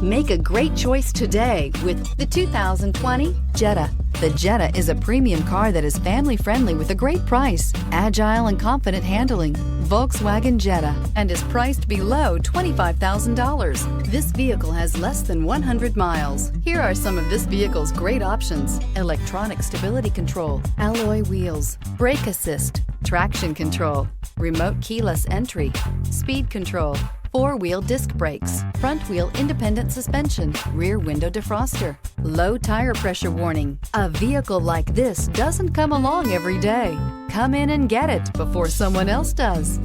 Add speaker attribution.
Speaker 1: Make a great choice today with the 2020 Jetta. The Jetta is a premium car that is family-friendly with a great price, agile and confident handling. Volkswagen Jetta, and is priced below $25,000. This vehicle has less than 100 miles. Here are some of this vehicle's great options: electronic stability control, alloy wheels, brake assist, traction control, remote keyless entry, speed control, four-wheel disc brakes, front-wheel independent suspension, rear window defroster, low tire pressure warning. A vehicle like this doesn't come along every day. Come in and get it before someone else does.